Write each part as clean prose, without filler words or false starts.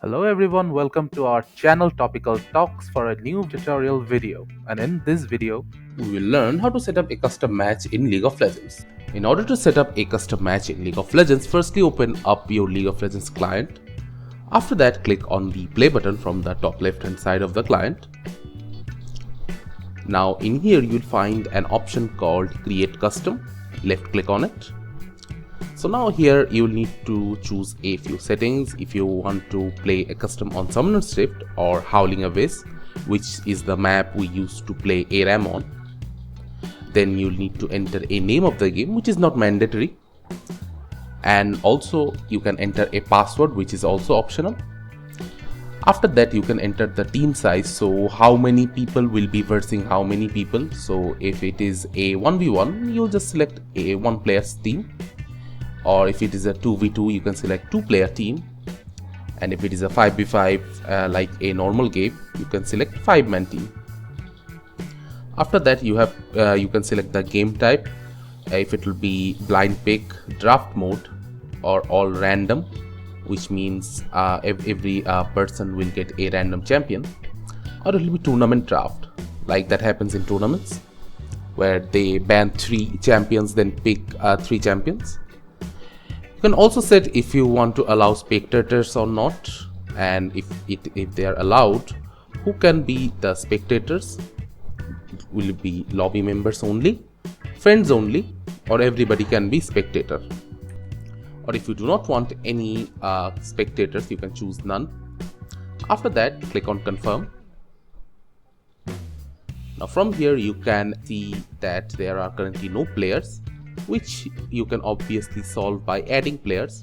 Hello everyone, welcome to our channel Topical Talks for a new tutorial video. And in this video, we will learn how to set up a custom match in League of Legends. In order to set up a custom match in League of Legends, firstly open up your League of Legends client. After that, click on the play button from the top left hand side of the client. Now in here you will find an option called Create Custom. Left click on it. So now here you will need to choose a few settings if you want to play a custom on Summoner's Rift or Howling Abyss, which is the map we used to play ARAM on. Then you'll need to enter a name of the game, which is not mandatory, and also you can enter a password, which is also optional. After that you can enter the team size, so how many people will be versing how many people. So if it is a 1v1, you'll just select a 1 player's team, or if it is a 2v2 you can select 2 player team, and if it is a 5v5 like a normal game, you can select 5-man team. After that you can select the game type, if it will be blind pick, draft mode, or all random, which means every person will get a random champion, or it will be tournament draft, like that happens in tournaments where they ban 3 champions then pick 3 champions. You can also set if you want to allow spectators or not, and if they are allowed, who can be the spectators. Will it be lobby members only, friends only, or everybody can be spectator. Or if you do not want any spectators, you can choose none. After that, click on confirm. Now from here you can see that there are currently no players, which you can obviously solve by adding players.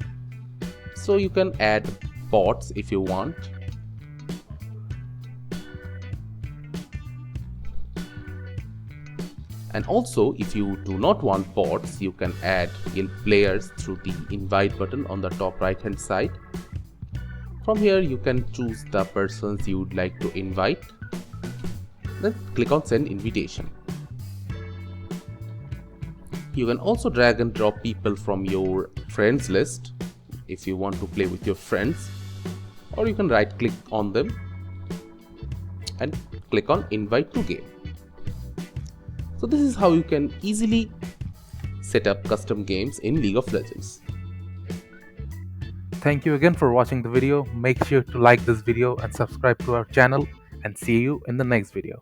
So you can add bots if you want. And also, if you do not want bots, you can add players through the invite button on the top right hand side. From here you can choose the persons you would like to invite, then click on send invitation. You can also drag and drop people from your friends list if you want to play with your friends, or you can right click on them and click on invite to game. So this is how you can easily set up custom games in League of Legends. thank you again for watching the video. Make sure to like this video and subscribe to our channel, and see you in the next video.